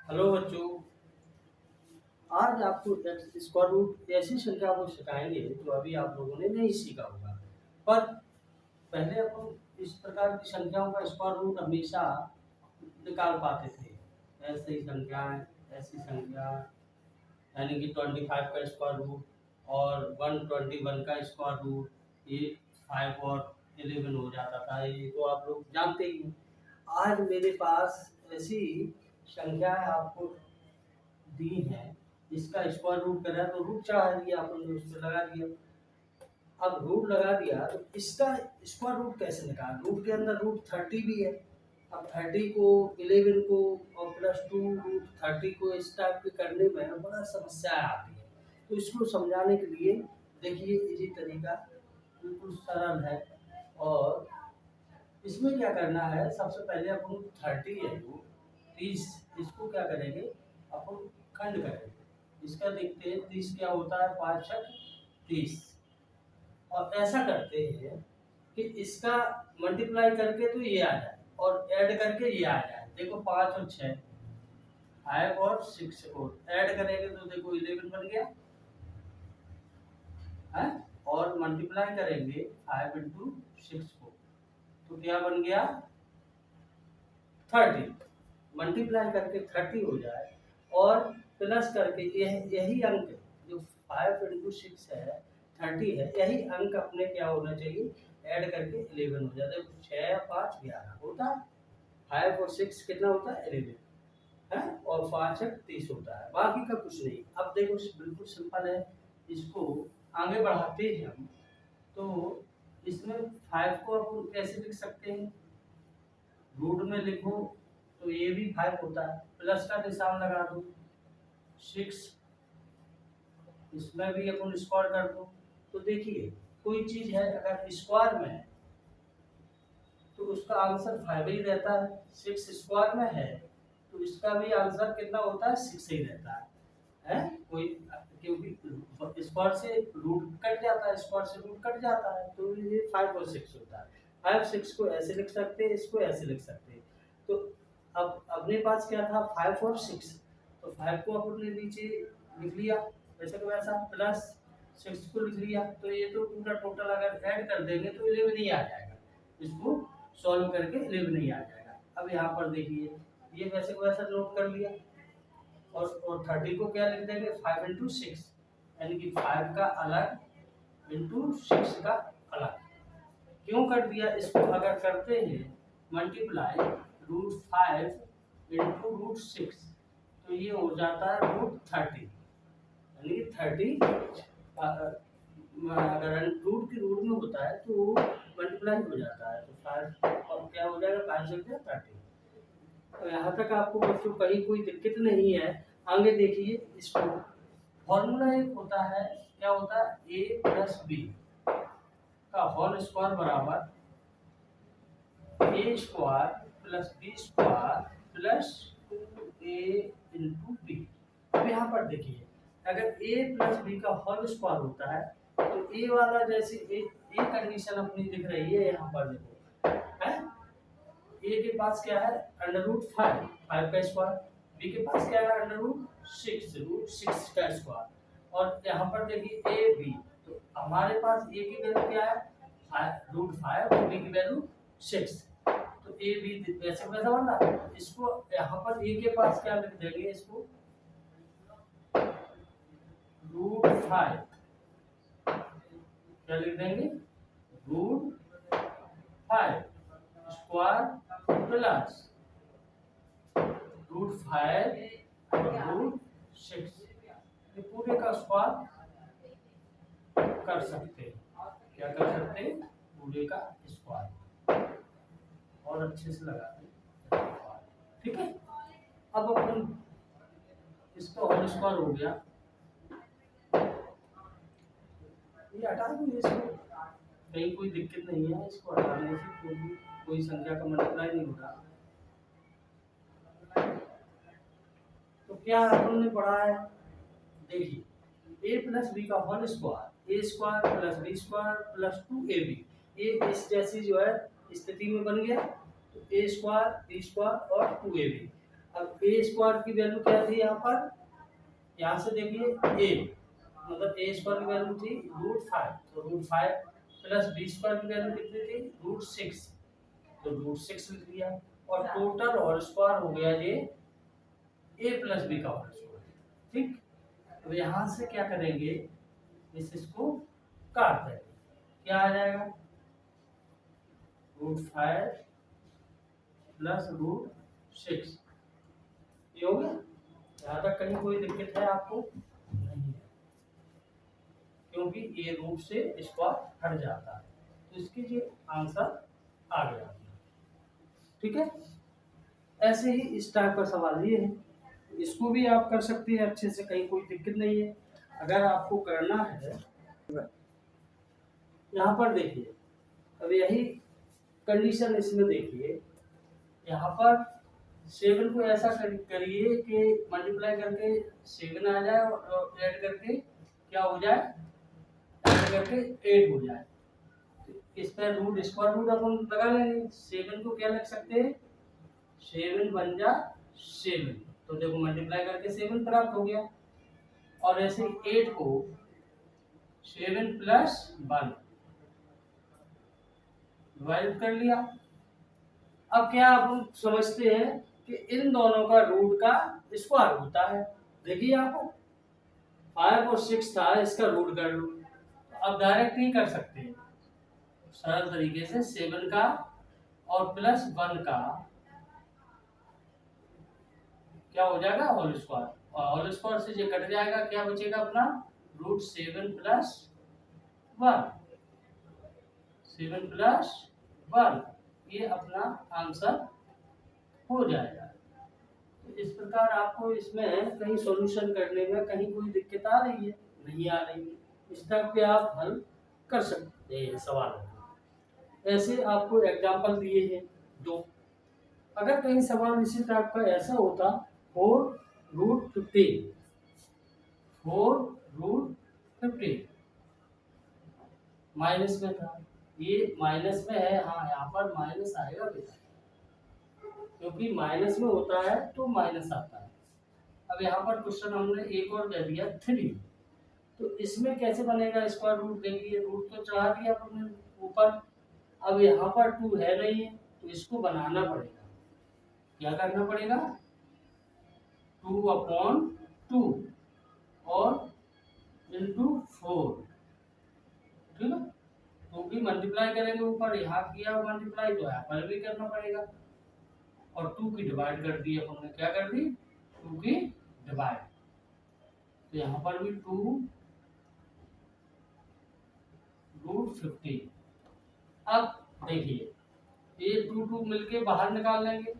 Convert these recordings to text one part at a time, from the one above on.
Hello बच्चों। आज आपको स्क्वायर रूट ऐसी संख्या को सिखाएंगे जो अभी आप लोगों ने नहीं सीखा होगा। पर पहले अपन इस प्रकार की संख्याओं का स्क्वायर रूट हमेशा निकाल पाते थे। ऐसी संख्याएं, ऐसी संख्या, यानी कि 25 का स्क्वायर रूट और 121 का स्क्वायर रूट, ये 5 और 11 हो जाता था। ये तो आप लोग जानते ही हैं। आज मेरे पास ऐसी संख्याएं आपको दी है, इसका स्क्वायर रूट करा तो रूट चढ़ा दिया अपन ने, उस पर लगा दिया। अब रूट लगा दिया तो इसका स्क्वायर रूट कैसे निकाल। रूट के अंदर रूट 30 भी है। अब 30 को 11 को और +2 रूट 30 को इस टाइप के करने में बड़ा समस्या आती है। तो इसको समझाने के लिए देखिए इसी तरीका बिल्कुल सरल है। और इसमें क्या करना है, सबसे पहले अपन 30 है जो 30, इसको क्या करेंगे अपन खंड करेंगे। इसका देखते हैं 30 क्या होता है, 5 छक 30। और ऐसा करते हैं कि इसका मल्टीप्लाई करके तो ये आ जाए और ऐड करके ये आ जाए। देखो 5 और 6, 5 और 6 को ऐड करेंगे तो देखो 11 बन गया है। और मल्टीप्लाई करेंगे 5 इंटू 6 को तो क्या बन गया 30। मल्टीप्लाई करके 30 हो जाए और प्लस करके यही अंक जो 5 इंटू 6 है 30 है, यही अंक अपने क्या होना चाहिए, ऐड करके 11 हो जाता है। 6 5 11 होता है, 5 और 6 कितना होता है 11 है, और 5 6 30 होता है, बाकी का कुछ नहीं। अब देखो बिल्कुल सिंपल है, इसको आगे बढ़ाते हैं हम। तो इसमें 5 को अपन कैसे लिख सकते हैं, रूट में लिखो तो ये भी 5 होता है, प्लस का निशान लगा दो 6, इसमें भी अपन स्क्वायर कर दो। तो देखिए कोई चीज है अगर स्क्वायर में है तो उसका आंसर 5 ही रहता है। 6 स्क्वायर में है तो इसका भी आंसर कितना होता है, 6 ही रहता है कोई, क्योंकि स्क्वायर से रूट कट जाता है, स्क्वायर से रूट कट जाता है, तो ये 5 और 6 होता है। 5 6 को ऐसे लिख सकते हैं, इसको ऐसे लिख सकते हैं। तो अब अपने पास क्या था 5 और 6, तो 5 को अपने नीचे लिख लिया वैसे तो वैसा, प्लस 6 को लिख लिया। तो ये तो पूरा टोटल अगर ऐड कर देंगे तो 11 ही आ जाएगा, इसको सॉल्व करके 11 ही आ जाएगा। अब यहाँ पर देखिए ये वैसे को वैसा नोट कर लिया और 30 को क्या लिख देंगे 5 इंटू 6, यानी कि 5 का अलग इंटू 6 का अलग। क्यों कर दिया, इसको अगर करते हैं मल्टीप्लाई रूट 5 इंटू रूट 6 तो ये हो जाता है रूट 30, यानी कि 30 अगर रूट की रूट में होता है तो मल्टीप्लाई हो जाता है। तो 5 और क्या हो जाएगा, 5 से 30। तो यहाँ तक आपको बच्चों कहीं कोई दिक्कत नहीं है। आगे देखिए इसको, फॉर्मूला एक होता है, क्या होता है, a प्लस बी का होल स्क्वायर बराबर a square plus B square plus 2a into B. अब यहाँ पर देखिए अगर a प्लस बी का होल स्क्वायर होता है तो a वाला जैसे a कंडीशन अपनी दिख रही है यहाँ पर देखो है, a के पास क्या है √5, 5 का स्क्वायर, b के पास क्या है √6 का स्क्वायर, और यहाँ पर देखिए a b, तो हमारे पास a की वैल्यू क्या है √5 और b की वैल्यू 6। तो a b वैसे वैसा बनना, इसको यहाँ पर a के पास क्या लिख देंगे, इसको √5 क्या लिख देंगे, √5 स्क्वायर प्लस √5 और √6, ये पूरे का स्क्वायर कर सकते हैं। क्या कर सकते हैं, पूरे का स्क्वायर, और अच्छे से लगा दें, ठीक है। अब अपन इसका होल स्क्वायर हो गया, ये हटा दूंगे इसको, कहीं कोई दिक्कत नहीं है, इसको हटाने से कोई संख्या का मल्टीप्लाई नहीं होगा। तो क्या हमने पढ़ा है, देखिए a प्लस बी का whole square, a square plus B square plus 2ab, ये इस जैसी जो है स्थिति में बन गया, तो a स्क्वायर बी स्क्वायर और 2ab। अब ए स्क्वायर की वैल्यू क्या थी यहाँ पर, यहाँ से देखिए ए मतलब ए स्क्वायर की वैल्यू थी √5, तो √5 प्लस बी स्क्वायर की वैल्यू कितनी थी √6, तो √6 लिख दिया और टोटल होल स्क्वायर हो गया ये ए प्लस बी का होल स्क्वायर। ठीक, अब यहाँ से क्या करेंगे, इसको काट देंगे, क्या आ जाएगा √5 प्लस √6, ये हो गया। यहाँ तक कहीं कोई दिक्कत है आपको, नहीं है, क्योंकि ये रूट से स्क्वायर हट जाता है, तो इसके लिए आंसर आ गया। ठीक है, ऐसे ही इस टाइप का सवाल ये है, इसको भी आप कर सकते हैं अच्छे से, कहीं कोई दिक्कत नहीं है। अगर आपको करना है, यहाँ पर देखिए, अब यही कंडीशन इसमें देखिए, यहाँ पर 7 को ऐसा करिए कि मल्टीप्लाई करके 7 आ जाए और ऐड करके क्या हो जाए, ऐड करके 8 हो जाए। इस पर रूट स्क्वायर रूट अपन लगा लेंगे, 7 को क्या लिख सकते हैं, 7 बन जा 7, तो देखो मल्टीप्लाई करके 7 प्राप्त हो गया। और ऐसे 8 को 7 प्लस 1 डिवाइड कर लिया। अब क्या आप समझते हैं कि इन दोनों का रूट का स्क्वायर होता है। देखिए यहाँ पर 5 और 6 था, इसका रूट कर लो, अब डायरेक्ट ही कर सकते हैं सरल तरीके से, 7 का और प्लस 1 का क्या हो जाएगा होल स्क्वायर, और होल स्क्वायर से जो कट जाएगा क्या बचेगा अपना √7 प्लस 1, 7 प्लस 1, ये अपना आंसर हो जाएगा। तो इस प्रकार आपको इसमें कहीं सॉल्यूशन करने में कहीं कोई दिक्कत आ रही है, नहीं आ रही है, इस टाइप पे आप हल कर सकते हैं सवाल। ऐसे आपको एग्जांपल दिए हैं 2। अगर कहीं सवाल इसी टाइप का ऐसा होता 4√15, 4√15 माइनस में था, ये माइनस में है, हाँ यहाँ पर माइनस आएगा बेटा, क्योंकि माइनस में होता है तो माइनस आता है। अब यहाँ पर क्वेश्चन हमने एक और दे दिया 3, तो इसमें कैसे बनेगा स्क्वायर रूट, देखिए रूट तो चढ़ा दिया हमने ऊपर, अब यहाँ पर 2 है नहीं है, तो इसको बनाना पड़ेगा, क्या करना पड़ेगा 2/2 और इंटू 4, ठीक है, 2 की मल्टीप्लाई करेंगे ऊपर, यहाँ किया मल्टीप्लाई तो यहाँ पर भी करना पड़ेगा, और 2 की डिवाइड कर दी हमने, क्या कर दी 2 की डिवाइड, तो यहाँ पर भी 2√15। अब देखिए ये 2 मिलके बाहर निकाल लेंगे,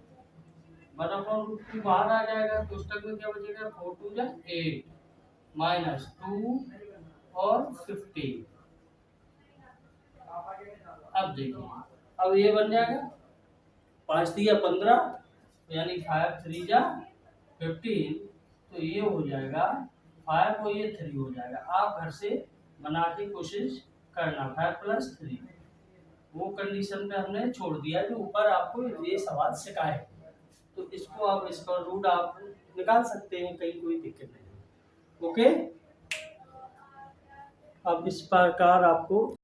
1/√2 बाहर आ जाएगा, तो उस तक में क्या बचेगा 4 2 जा 8 माइनस 2 और 15। अब देखिए, अब ये बन जाएगा 5 3 15, यानी 5 3 जा 15, तो ये हो जाएगा 5 और ये 3 हो जाएगा। आप घर से बना के कोशिश करना, 5 प्लस 3, वो कंडीशन पे हमने छोड़ दिया जो ऊपर आपको ये सवाल सिखाए, तो इसको आप इसका रूट आप निकाल सकते हैं, कहीं कोई दिक्कत नहीं। ओके, अब इस प्रकार आपको